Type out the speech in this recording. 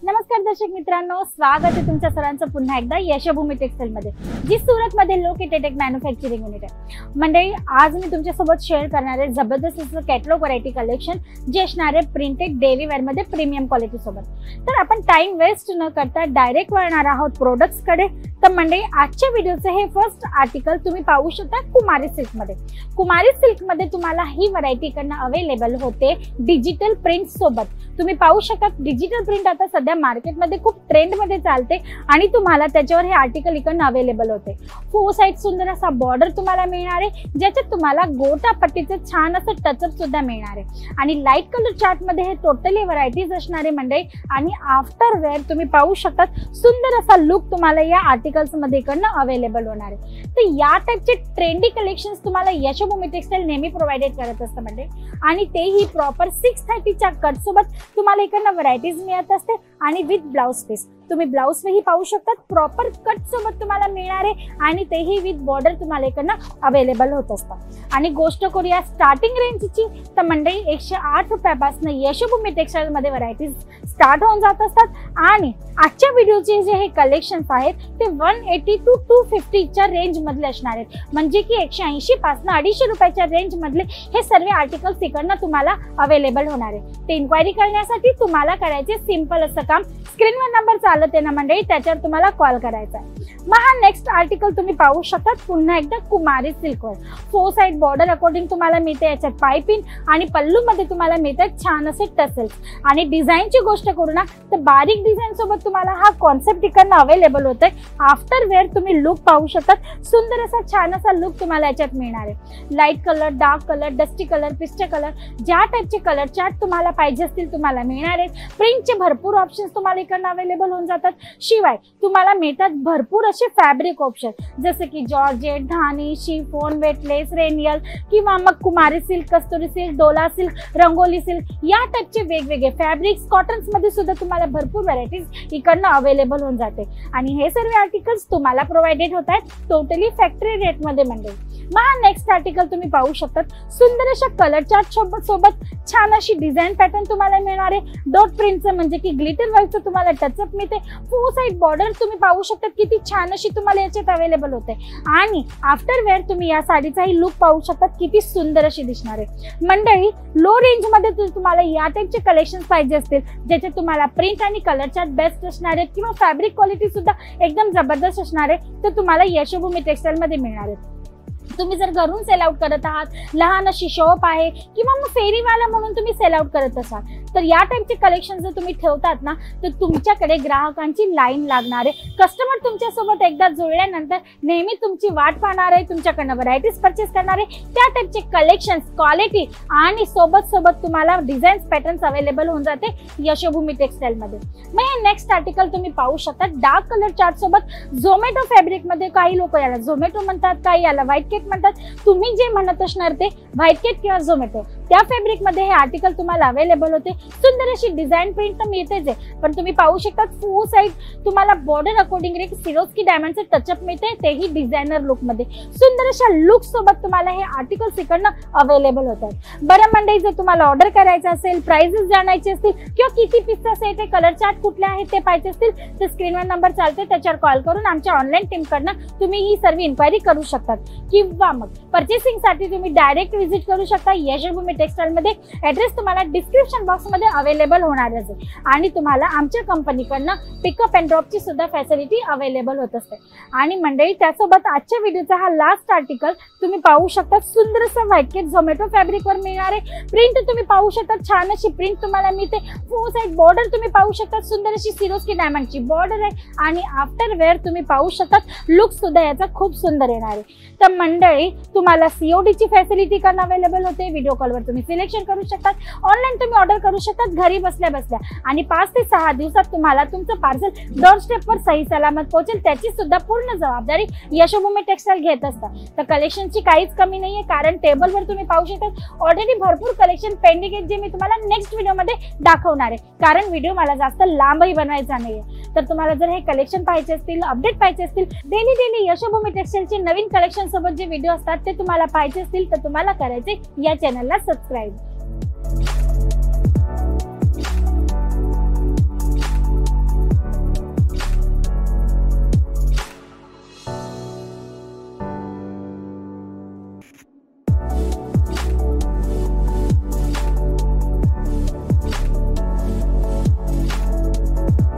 नमस्कार दर्शक मित्रांनो, स्वागत आहे तुमच्या सर्वांचं पुन्हा एकदा यशोभूमी टेक्सटाईल मध्ये, जी सुरत मध्ये लोकेटेड एक मॅन्युफॅक्चरिंग युनिट आहे। मंडळी, आज मी तुमच्यासोबत शेअर करणार आहे जबरदस्त असं कॅटलॉग व्हरायटी कलेक्शन जे असणार आहे प्रिंटेड डेली वेअर मध्ये प्रीमियम क्वालिटी सोबत। तर आपण टाइम वेस्ट न करता डायरेक्ट वळणार आहोत प्रोडक्ट्स कडे। तर मंडळी, आजच्या व्हिडिओचे हे फर्स्ट आर्टिकल तुम्ही पाहू शकता कुमारी सिल्क मध्ये। कुमारी सिल्क मध्ये तुम्हाला ही व्हरायटी कडनं अवेलेबल होते डिजिटल प्रिंट सोबत। तुम्ही पाहू शकता डिजिटल प्रिंट आता सध्या मार्केटमध्ये खूप ट्रेंड मध्ये चालते आणि तुम्हाला त्याच्यावर हे आर्टिकल इकडनं अवेलेबल होते। फोर साइड सुंदर असा बॉर्डर तुम्हाला मिळणार आहे, ज्याच्यात तुम्हाला गोटा पट्टीचे छान असं टचअप सुद्धा मिळणार आहे आणि लाईट कलर चार्ट मध्ये हे टोटली व्हरायटीज असणार आहे मंडळी। आणि आफ्टर वेअर तुम्ही पाहू शकता सुंदर असा लुक तुम्हाला या आर्टिकल्स मध्ये इकडनं अवेलेबल होणार आहे। तर या टाइपचे ट्रेंडी कलेक्शन्स तुम्हाला यशोभूमी टेक्सटाईल नेहमी प्रोव्हाइडेड करत असतं मंडळी, आणि तेही प्रॉपर 630च्या कट सोबत तुम्हाला इकडनं व्हरायटीज मिळत असते आणि विथ ब्लाउज पीस। तुम्ही ब्लाउज ही पाहू शकता प्रॉपर कट सोबत तुम्हाला मिळणार आहे आणि तेही विथ बॉर्डर तुम्हाला इकडनं अवेलेबल होत असतात। आणि गोष्ट करूया स्टार्टिंग रेंजची, तर मंडळी 108 रुपयापासून यशोभूमी टेक्सटाईल मध्ये व्हरायटीज स्टार्ट होऊन जात असतात। आणि आजच्या व्हिडिओचे जे हे कलेक्शन्स आहेत ते 180 to 250च्या रेंज मधले असणार आहेत, म्हणजे की 180 पासून 250 रुपयाच्या रेंज मधले हे सर्व आर्टिकल्स इकडनं तुम्हाला अवेलेबल होणार आहे। ते इन्क्वायरी करण्यासाठी तुम्हाला करायचे सिंपल असं काम, स्क्रीनवर नंबर चालत आहे ना मंडळी, त्याच्यावर तुम्हाला कॉल करायचा आहे। मग हा नेक्स्ट आर्टिकल तुम्ही पाहू शकता पुन्हा एकदा कुमारी सिल्कवर। फोर साइड बॉर्डर अकॉर्डिंग तुम्हाला मिळते, याच्यात पाइपिंग आणि पल्लू मध्ये तुम्हाला मिळतात छान असे टसेल्स। आणि डिझाईनची गोष्ट करू ना तर बारीक डिझाईन सोबत तुम्हाला हा कॉन्सेप्ट इकडनं अवेलेबल होत आहे। आफ्टर वेअर तुम्ही लुक पाहू शकता, सुंदर असा छान असा लुक तुम्हाला याच्यात मिळणार आहे। Light colour, dark colour, dusty colour, पिस्टे कलर, ज्या टाइपचे कलर चार्ट तुम्हाला पाहिजे असतील तुम्हाला मिळणार आहेत। प्रिंटचे भरपूर ऑप्शन्स तुम्हाला इकडनं अवेलेबल होऊन जातात। शिवाय तुम्हाला मिळतात भरपूर असे फॅब्रिक ऑप्शन, जसे की जॉर्जेट, धानी, शिफॉन, वेटलेस, रेनियल किंवा मग कुमारी silk, Kasturi silk, Dola silk, Rangoli silk, या टाइपचे वेगवेगळे फॅब्रिक्स कॉटन्स मध्ये सुद्धा तुम्हाला भरपूर व्हरायटीज इकडनं अवेलेबल होऊन जाते। आणि हे सर्व आर्टिकल्स तुम्हाला प्रोव्हाइडेड होत आहेत टोटली फॅक्टरी रेट मध्ये मंडळी। मग हा नेक्स्ट आर्टिकल तुम्ही पाहू शकता सुंदर अशा कलर चार्ट सोबत छान अशी डिझाईन पॅटर्न तुम्हाला मिळणार आहे। डॉट प्रिंटचं म्हणजे की ग्लिटर वर्कचं तुम्हाला टचअप मिळते। फोर साइड बॉर्डर तुम्ही पाहू शकता किती छान अशी तुम्हाला याच्यात अवेलेबल होते। आणि आफ्टर वेअर तुम्ही या साडीचाही लुक पाहू शकता किती सुंदर अशी दिसणार आहे मंडळी। लो रेंज मध्ये तुम्हाला या टाइपचे कलेक्शन पाहिजे असतील, ज्याच्यात तुम्हाला प्रिंट आणि कलर चार्ट बेस्ट असणार आहे किंवा फॅब्रिक क्वालिटी सुद्धा एकदम जबरदस्त असणार आहे, तर तुम्हाला यशोभूमी टेक्सटाईल मध्ये मिळणार आहे। तुम्ही जर घरून सेल आउट करत आहात, लहान अशी शॉप आहे किंवा मग फेरीवाला म्हणून तुम्ही सेल आउट करत असाल, तर या टाइपचे कलेक्शन जर तुम्ही ठेवतात ना तर तुमच्याकडे ग्राहकांची लाईन लागणार आहे। कस्टमर तुमच्यासोबत एकदा जुळल्यानंतर नेहमी तुमची वाट पाहणार आहे, तुमच्याकडनं व्हरायटीज परचेस करणार आहे। त्या टाइपचे कलेक्शन्स, क्वालिटी आणि सोबत तुम्हाला डिझाईन्स, पॅटर्न्स अवेलेबल होऊन जाते यशोभूमी टेक्सटाईल मध्ये। मग हे नेक्स्ट आर्टिकल तुम्ही पाहू शकता डार्क कलर चार्ट सोबत झोमॅटो फॅब्रिक मध्ये, काही लोक याला झोमॅटो म्हणतात, काही याला व्हाईट केक म्हणतात, तुम्ही जे म्हणत असणार ते व्हाईट केक किंवा झोमॅटो, त्या फॅब्रिक मध्ये हे आर्टिकल तुम्हाला अवेलेबल होते। सुंदर अशी डिझाईन प्रिंट तर मिळतेच आहे, पण तुम्ही पाहू शकता फोर साइड तुम्हाला बॉर्डर अकॉर्डिंग सिरोस्की डायमंडचे टचअप मिळते, तेही डिझायनर लुक मध्ये। सुंदर अशा लुक सोबत तुम्हाला हे आर्टिकल्स इकडनं अवेलेबल होतात। बरं मंडळी, जर तुम्हाला ऑर्डर करायचं असेल, प्राइसेस जाणायचे असतील किंवा किती पीसचा सेट आहे, कलर चार्ट कुठले आहेत ते पाहिजे असतील, तर स्क्रीनवर नंबर चालते, त्याच्यावर कॉल करून आमच्या ऑनलाईन टीम कडनं तुम्ही ही सर्व इन्क्वायरी करू शकतात। किंवा मग परचेसिंग साठी तुम्ही डायरेक्ट व्हिजिट करू शकता यशोभूमी टेक्सटाईल मध्ये। ऍड्रेस तुम्हाला डिस्क्रिप्शन बॉक्स मध्ये अवेलेबल होणारच आहे आणि तुम्हाला आमच्या कंपनीकडनं पिकअप अँड ड्रॉपची सुद्धा फॅसिलिटी अवेलेबल होत असते। आणि मंडळी, त्यासोबत आजच्या व्हिडिओचा हा लास्ट आर्टिकल तुम्ही पाहू शकता सुंदर असं व्हाईट केक झोमॅटो फॅब्रिक वर मिळणार आहे। प्रिंट तुम्ही पाहू शकता छान अशी प्रिंट तुम्हाला मिळते। फोर साइड बॉर्डर तुम्ही पाहू शकता सुंदर अशी सिरोस्की डायमंडची बॉर्डर आहे आणि आफ्टर वेअर तुम्ही पाहू शकता लुक सुद्धा याचा खूप सुंदर येणार आहे। तर मंडळी, तुम्हाला सीओडी ची फॅसिलिटी करणं अवेलेबल होते। व्हिडिओ कॉलवर तुम्ही सिलेक्शन करू शकता, ऑनलाईन तुम्ही ऑर्डर करू शकता घरी बसल्या बसल्या, आणि 5 ते 6 दिवसात तुम्हाला तुमचं पार्सल डोर स्टेपवर सही सलामत पोहोचेल, त्याची सुद्धा पूर्ण जबाबदारी यशोभूमी टेक्सटाईल घेत असतात। तर कलेक्शनची काहीच कमी नाहीये, कारण टेबलवर तुम्ही पाहू शकता ऑलरेडी भरपूर कलेक्शन पेंडिंग आहेत, जे मी तुम्हाला नेक्स्ट व्हिडिओमध्ये दाखवणार आहे, कारण व्हिडिओ मला जास्त लांबही बनवायचा नाहीये। तर तुम्हाला जर हे कलेक्शन पाहिजे असतील, अपडेट पाहिजे असतील, डेली यशोभूमी टेक्सटाईलचे नवीन कलेक्शन सोबत जे व्हिडिओ असतात ते तुम्हाला पाहिजे असतील, तर तुम्हाला करायचे या चॅनलला सबस्क्राईब।